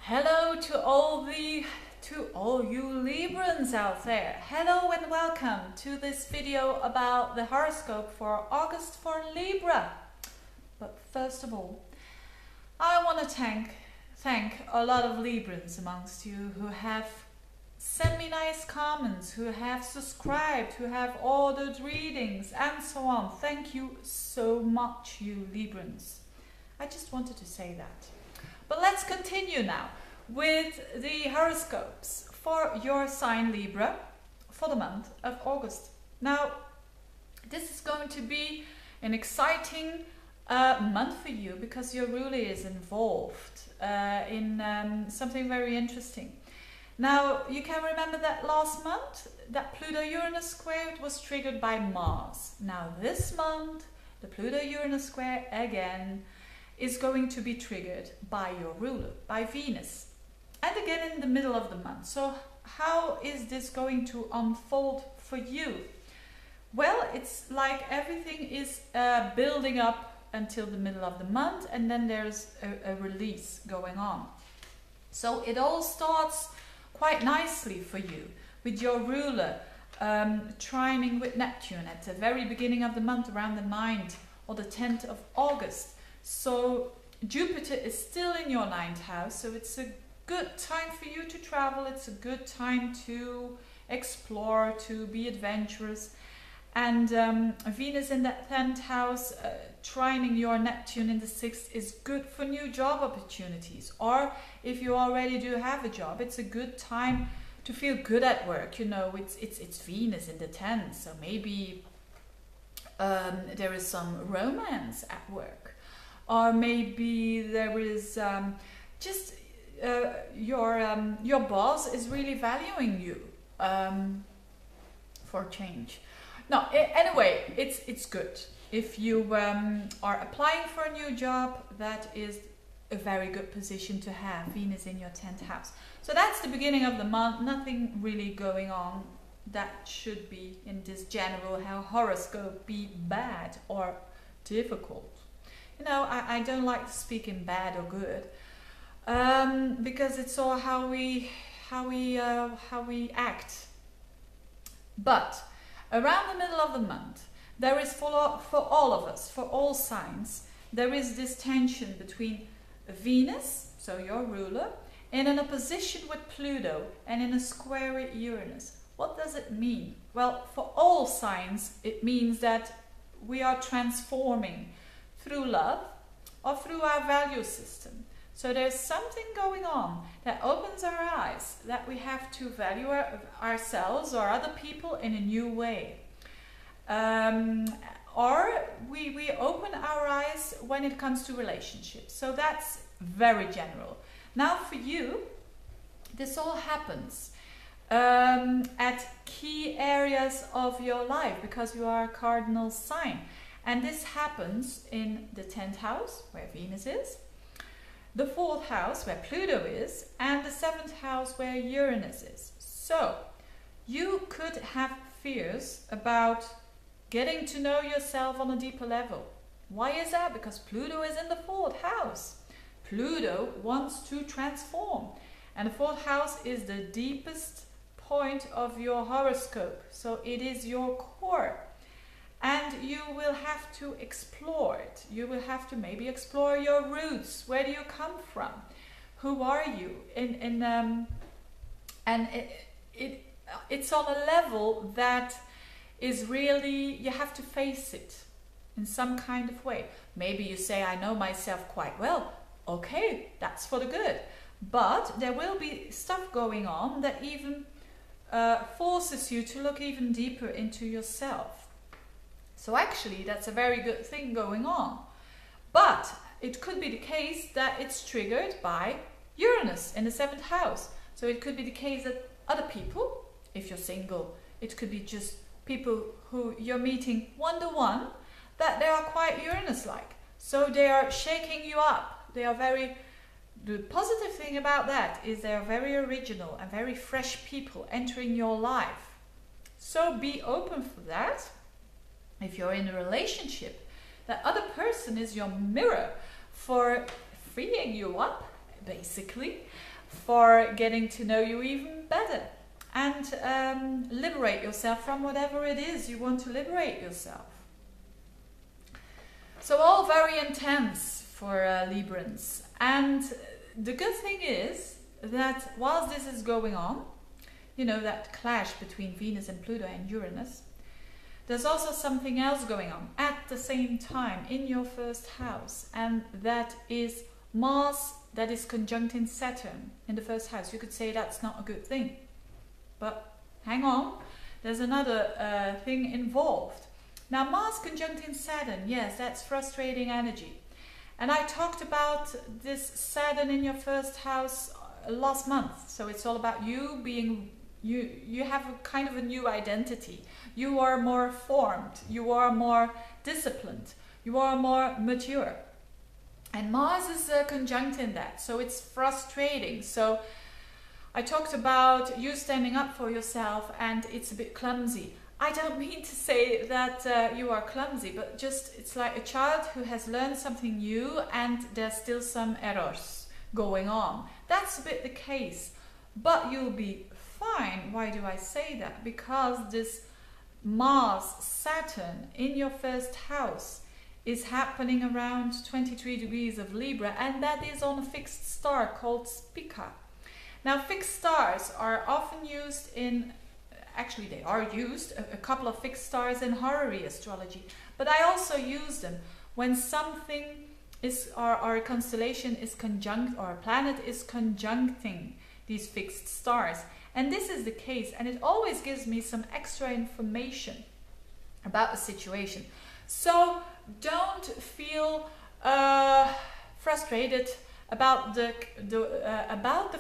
Hello to all you Librans out there. Hello and welcome to this video about the horoscope for August for Libra. But first of all, I want to thank a lot of Librans amongst you who have sent me nice comments, who have subscribed, who have ordered readings and so on. Thank you so much, you Librans. I just wanted to say that. But let's continue now with the horoscopes for your sign Libra for the month of August. Now, this is going to be an exciting month for you because your ruler is involved in something very interesting. Now, you can remember that last month, that Pluto-Uranus square, it was triggered by Mars. Now, this month, the Pluto-Uranus square again is going to be triggered by your ruler, by Venus, and again in the middle of the month. So how is this going to unfold for you? Well, it's like everything is building up until the middle of the month, and then there's a release going on. So it all starts quite nicely for you with your ruler trining with Neptune at the very beginning of the month, around the 9th or the 10th of August. So Jupiter is still in your 9th house, so it's a good time for you to travel. It's a good time to explore, to be adventurous. And Venus in that 10th house, trining your Neptune in the 6th, is good for new job opportunities. Or if you already do have a job, it's a good time to feel good at work. You know, it's Venus in the 10th, so maybe there is some romance at work. Or maybe there is just your boss is really valuing you for change. No, anyway, it's good. If you are applying for a new job, that is a very good position to have, Venus in your 10th house. So that's the beginning of the month, nothing really going on that should be in this general horoscope be bad or difficult. You know, I don't like to speak in bad or good, because it's all how we act. But around the middle of the month, there is for all of us, for all signs, there is this tension between Venus, so your ruler, and in a opposition with Pluto and in a square with Uranus. What does it mean? Well, for all signs, it means that we are transforming through love or through our value system. So there's something going on that opens our eyes, that we have to value ourselves or other people in a new way. Or we open our eyes when it comes to relationships. So that's very general. Now for you, this all happens at key areas of your life because you are a cardinal sign. And this happens in the 10th house, where Venus is, the 4th house, where Pluto is, and the 7th house, where Uranus is. So, you could have fears about getting to know yourself on a deeper level. Why is that? Because Pluto is in the 4th house. Pluto wants to transform. And the 4th house is the deepest point of your horoscope. So, it is your core. And you will have to explore it. You will have to maybe explore your roots. Where do you come from? Who are you? And it's on a level that is really, you have to face it in some kind of way. Maybe you say, I know myself quite well. Okay, that's for the good. But there will be stuff going on that even forces you to look even deeper into yourself. So actually, that's a very good thing going on. But it could be the case that it's triggered by Uranus in the 7th house. So it could be the case that other people, if you're single, it could be just people who you're meeting one-to-one, that they are quite Uranus-like. So they are shaking you up. They are the positive thing about that is they are very original and very fresh people entering your life. So be open for that. If you're in a relationship, that other person is your mirror for freeing you up basically, for getting to know you even better and liberate yourself from whatever it is you want to liberate yourself. So all very intense for Librans. And the good thing is that whilst this is going on, you know, that clash between Venus and Pluto and Uranus, there's also something else going on at the same time in your first house, and that is Mars that is conjuncting Saturn in the first house. You could say that's not a good thing, but hang on, there's another thing involved. Now Mars conjuncting Saturn, yes, that's frustrating energy. And I talked about this Saturn in your first house last month. So it's all about you being, you have a kind of a new identity. You are more formed, you are more disciplined, you are more mature. And Mars is conjuncting that, so it's frustrating. So I talked about you standing up for yourself and it's a bit clumsy. I don't mean to say that you are clumsy, but just it's like a child who has learned something new and there's still some errors going on. That's a bit the case, but you'll be fine. Why do I say that? Because this Mars Saturn in your first house is happening around 23 degrees of Libra, and that is on a fixed star called Spica. Now fixed stars are often used in, actually they are used, a couple of fixed stars in horary astrology, but I also use them when something is, or a constellation is conjunct, or a planet is conjuncting these fixed stars. And this is the case, and it always gives me some extra information about the situation. So don't feel frustrated about the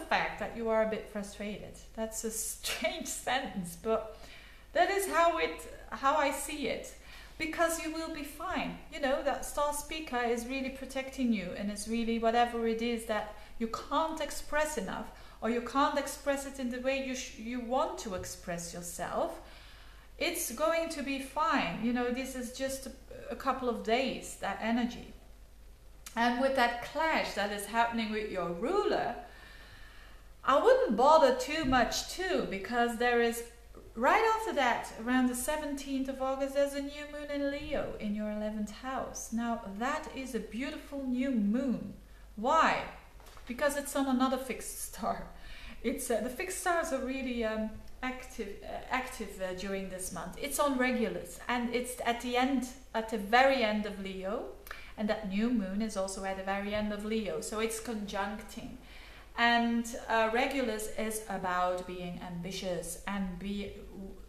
fact that you are a bit frustrated. That's a strange sentence, but that is how I see it. Because you will be fine. You know, that star Spica is really protecting you, and it's really whatever it is that you can't express enough, or you can't express it in the way you want to express yourself. It's going to be fine. You know, this is just a couple of days, that energy. And with that clash that is happening with your ruler, I wouldn't bother too much too, because there is, right after that, around the 17th of August, there's a new moon in Leo in your 11th house. Now that is a beautiful new moon. Why? Because it's on another fixed star. It's the fixed stars are really active during this month. It's on Regulus, and it's at the very end of Leo, and that new moon is also at the very end of Leo, so it's conjuncting. And Regulus is about being ambitious and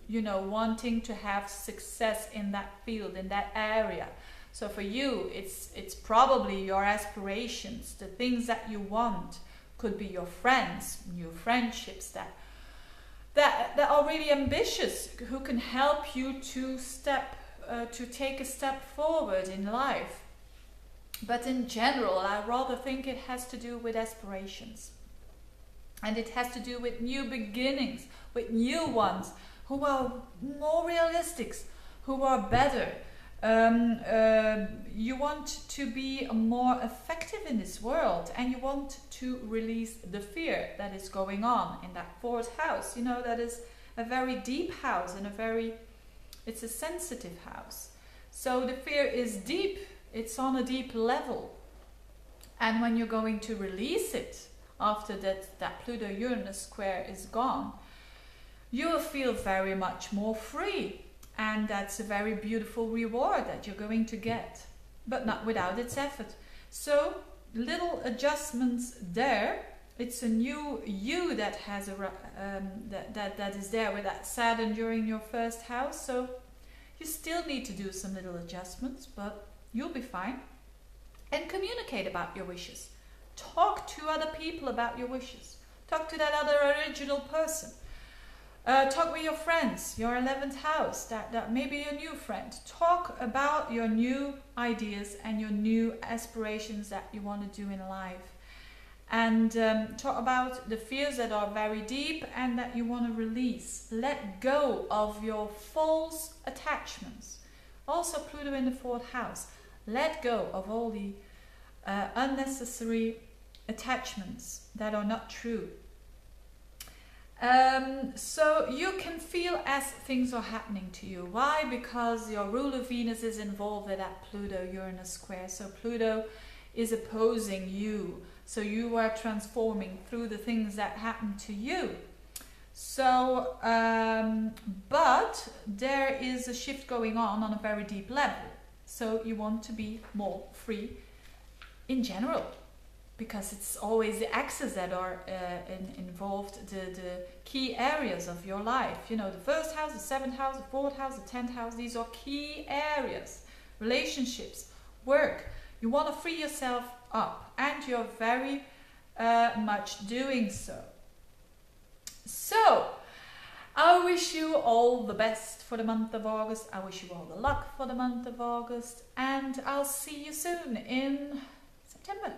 wanting to have success in that field, in that area. So for you, it's probably your aspirations, the things that you want. Could be your friends, new friendships that are really ambitious, who can help you to take a step forward in life. But in general, I rather think it has to do with aspirations. And it has to do with new beginnings, with new ones who are more realistic, who are better. You want to be more effective in this world, and you want to release the fear that is going on in that fourth house. You know, that is a very deep house, and it's a sensitive house. So the fear is deep, it's on a deep level. And when you're going to release it, after that Pluto-Uranus square is gone, you will feel very much more free. And that's a very beautiful reward that you're going to get, but not without its effort. So little adjustments there. It's a new you that has that is there with that Saturn during your first house. So you still need to do some little adjustments, but you'll be fine. And communicate about your wishes. Talk to other people about your wishes. Talk to that other original person. Talk with your friends, your 11th house, that may be your new friend. Talk about your new ideas and your new aspirations that you want to do in life. And talk about the fears that are very deep and that you want to release. Let go of your false attachments. Also Pluto in the 4th house. Let go of all the unnecessary attachments that are not true. So you can feel as things are happening to you. Why? Because your ruler Venus is involved with that Pluto-Uranus square. So Pluto is opposing you. So you are transforming through the things that happen to you. So, but there is a shift going on a very deep level. So you want to be more free in general, because it's always the axes that are involved, the key areas of your life. You know, the first house, the seventh house, the fourth house, the 10th house. These are key areas. Relationships, work. You want to free yourself up, and you're very much doing so. So, I wish you all the best for the month of August. I wish you all the luck for the month of August. And I'll see you soon in September.